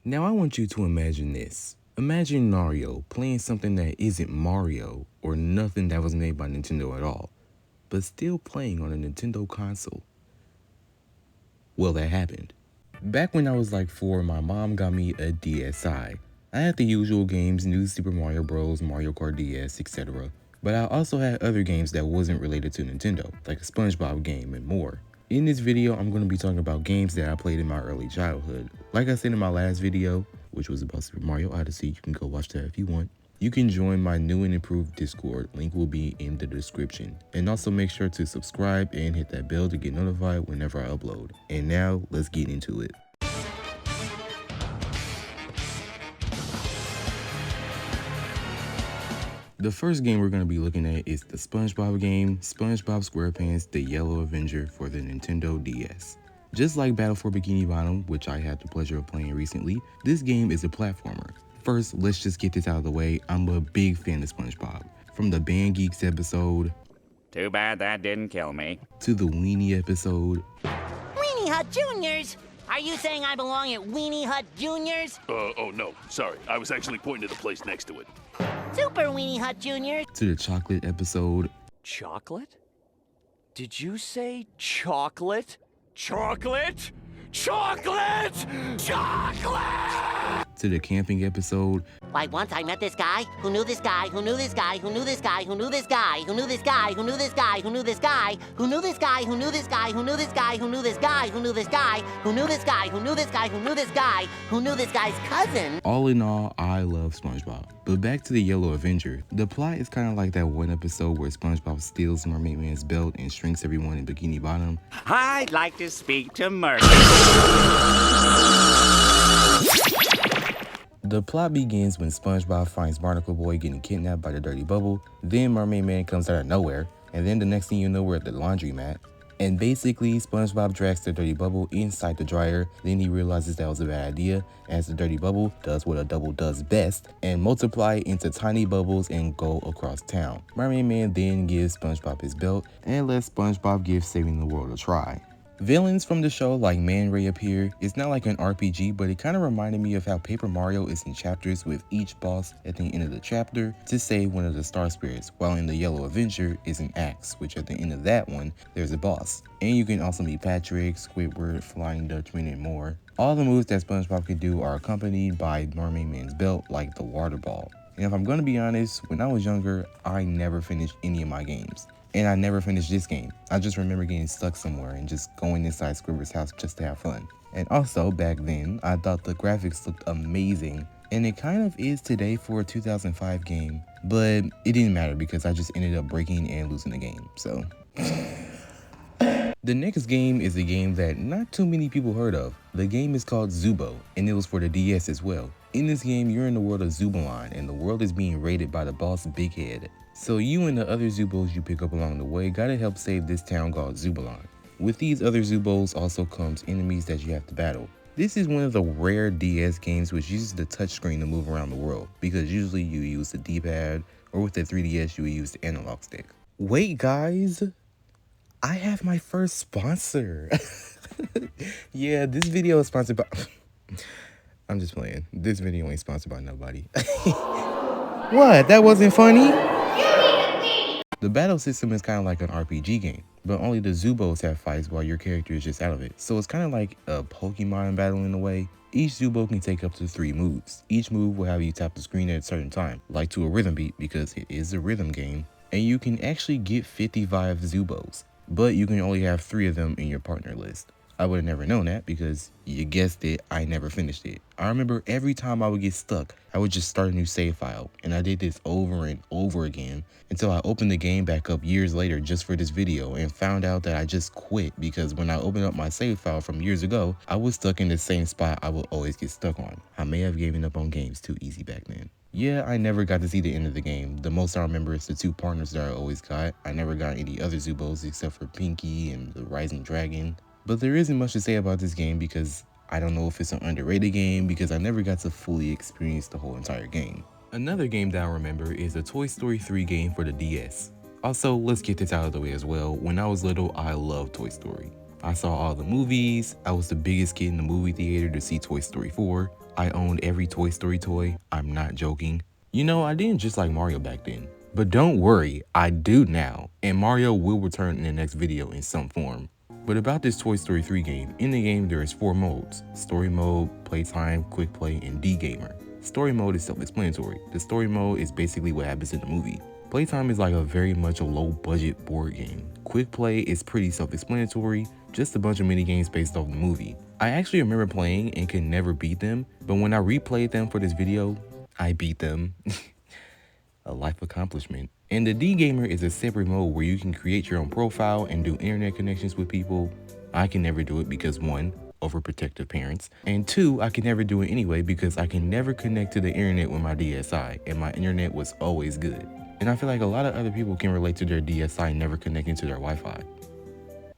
Now I want you to imagine this. Imagine Mario playing something that isn't Mario or nothing that was made by Nintendo at all, but still playing on a Nintendo console. Well, that happened. Back when I was like 4, my mom got me a DSi. I had the usual games, New Super Mario Bros, Mario Kart DS, etc. But I also had other games that wasn't related to Nintendo, like a SpongeBob game and more. In this video, I'm going to be talking about games that I played in my early childhood. Like I said in my last video, which was about Super Mario Odyssey, you can go watch that if you want. You can join my new and improved Discord, link will be in the description. And also make sure to subscribe and hit that bell to get notified whenever I upload. And now, let's get into it. The first game we're going to be looking at is the SpongeBob game, SpongeBob SquarePants The Yellow Avenger for the Nintendo DS. Just like Battle for Bikini Bottom, which I had the pleasure of playing recently, this game is a platformer. First, let's just get this out of the way, I'm a big fan of SpongeBob. From the Band Geeks episode, Too bad that didn't kill me, to the Weenie episode, Weenie Hut Juniors? Are you saying I belong at Weenie Hut Juniors? Oh no, sorry. I was actually pointing to the place next to it. Super Weenie Hut Juniors? to the Chocolate episode, Chocolate? Did you say chocolate? Chocolate? Chocolate! Chocolate! to the Camping episode, Why, once I met this guy who knew this guy who knew this guy who knew this guy who knew this guy who knew this guy who knew this guy who knew this guy who knew this guy who knew this guy who knew this guy who knew this guy who knew this guy who knew this guy who knew this guy who knew this guy who knew this guy's cousin. All in all, I love SpongeBob. But back to the Yellow Avenger, the plot is kind of like that one episode where SpongeBob steals Mermaid Man's belt and shrinks everyone in Bikini Bottom. I'd like to speak to Murphy. The plot begins when SpongeBob finds Barnacle Boy getting kidnapped by the Dirty Bubble, then Mermaid Man comes out of nowhere, and then the next thing you know we're at the laundromat. And basically, SpongeBob drags the Dirty Bubble inside the dryer, then he realizes that was a bad idea, as the Dirty Bubble does what a double does best, and multiply into tiny bubbles and go across town. Mermaid Man then gives SpongeBob his belt, and lets SpongeBob give saving the world a try. Villains from the show like Man Ray appear. It's not like an RPG, but it kind of reminded me of how Paper Mario is in chapters with each boss at the end of the chapter to save one of the star spirits, while in the Yellow Avenger is an axe, which at the end of that one, there's a boss. And you can also meet Patrick, Squidward, Flying Dutchman, and more. All the moves that SpongeBob can do are accompanied by Mermaid Man's belt, like the water ball. And if I'm gonna be honest, when I was younger, I never finished any of my games. And I never finished this game. I just remember getting stuck somewhere and just going inside Squidward's house just to have fun. And also, back then, I thought the graphics looked amazing. And it kind of is today for a 2005 game. But it didn't matter because I just ended up breaking and losing the game, so. The next game is a game that not too many people heard of. The game is called Zubo, and it was for the DS as well. In this game, you're in the world of Zubalon, and the world is being raided by the boss Big Head. So you and the other Zubos you pick up along the way gotta help save this town called Zubalon. With these other Zubos also comes enemies that you have to battle. This is one of the rare DS games which uses the touchscreen to move around the world, because usually you use the D-pad, or with the 3DS you would use the analog stick. Wait guys, I have my first sponsor. Yeah, this video is sponsored by... I'm just playing. This video ain't sponsored by nobody. What? That wasn't funny? The battle system is kind of like an RPG game, but only the Zubos have fights while your character is just out of it. So it's kind of like a Pokemon battle in a way. Each Zubo can take up to 3 moves. Each move will have you tap the screen at a certain time, like to a rhythm beat because it is a rhythm game. And you can actually get 55 Zubos, but you can only have 3 of them in your partner list. I would have never known that because, you guessed it, I never finished it. I remember every time I would get stuck, I would just start a new save file, and I did this over and over again until I opened the game back up years later just for this video and found out that I just quit because when I opened up my save file from years ago, I was stuck in the same spot I would always get stuck on. I may have given up on games too easy back then. Yeah, I never got to see the end of the game. The most I remember is the 2 partners that I always got. I never got any other Zubos except for Pinky and the Rising Dragon. But there isn't much to say about this game because I don't know if it's an underrated game because I never got to fully experience the whole entire game. Another game that I remember is the Toy Story 3 game for the DS. Also, let's get this out of the way as well. When I was little, I loved Toy Story. I saw all the movies. I was the biggest kid in the movie theater to see Toy Story 4. I owned every Toy Story toy. I'm not joking. You know, I didn't just like Mario back then. But don't worry, I do now, and Mario will return in the next video in some form. But about this Toy Story 3 game, in the game there is 4 modes: Story Mode, Playtime, Quick Play, and D-Gamer. Story Mode is self-explanatory. The Story Mode is basically what happens in the movie. Playtime is like a very much a low-budget board game. Quick Play is pretty self-explanatory, just a bunch of mini games based off the movie. I actually remember playing and could never beat them, but when I replayed them for this video, I beat them. A life accomplishment. And the D-Gamer is a separate mode where you can create your own profile and do internet connections with people. I can never do it because 1, overprotective parents, and 2, I can never do it anyway because I can never connect to the internet with my DSi, and my internet was always good. And I feel like a lot of other people can relate to their DSi never connecting to their Wi-Fi.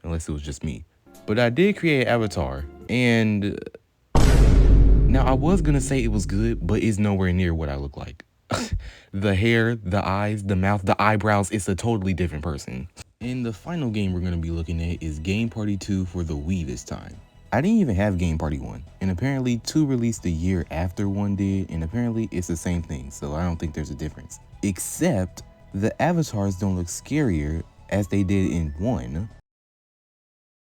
Unless it was just me. But I did create an avatar, and now I was gonna say it was good, but it's nowhere near what I look like. The hair, the eyes, the mouth, the eyebrows, it's a totally different person. And the final game we're gonna be looking at is Game Party 2 for the Wii this time. I didn't even have Game Party 1, and apparently 2 released a year after 1 did, and apparently it's the same thing, so I don't think there's a difference. Except the avatars don't look scarier as they did in 1.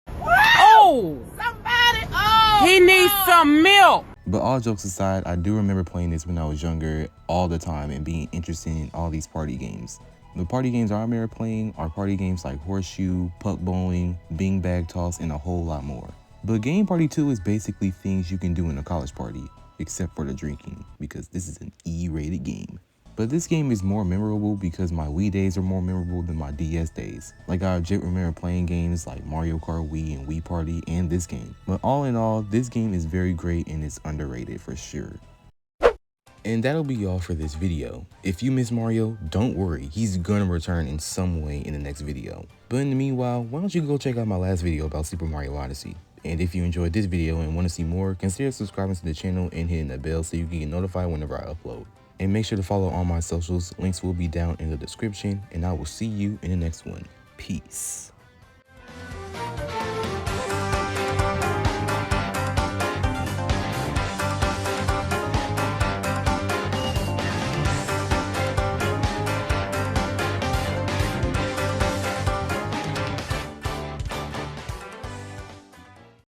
Oh! Somebody! Oh! He needs some milk! But all jokes aside, I do remember playing this when I was younger all the time and being interested in all these party games. The party games I remember playing are party games like Horseshoe, Puck Bowling, Bing Bag Toss, and a whole lot more. But Game Party 2 is basically things you can do in a college party, except for the drinking, because this is an E-rated game. But this game is more memorable because my Wii days are more memorable than my DS days. Like I legit remember playing games like Mario Kart Wii and Wii Party and this game. But all in all, this game is very great and it's underrated for sure. And that'll be all for this video. If you miss Mario, don't worry, he's gonna return in some way in the next video. But in the meanwhile, why don't you go check out my last video about Super Mario Odyssey. And if you enjoyed this video and want to see more, consider subscribing to the channel and hitting the bell so you can get notified whenever I upload. And make sure to follow all my socials. Links will be down in the description, and I will see you in the next one. Peace.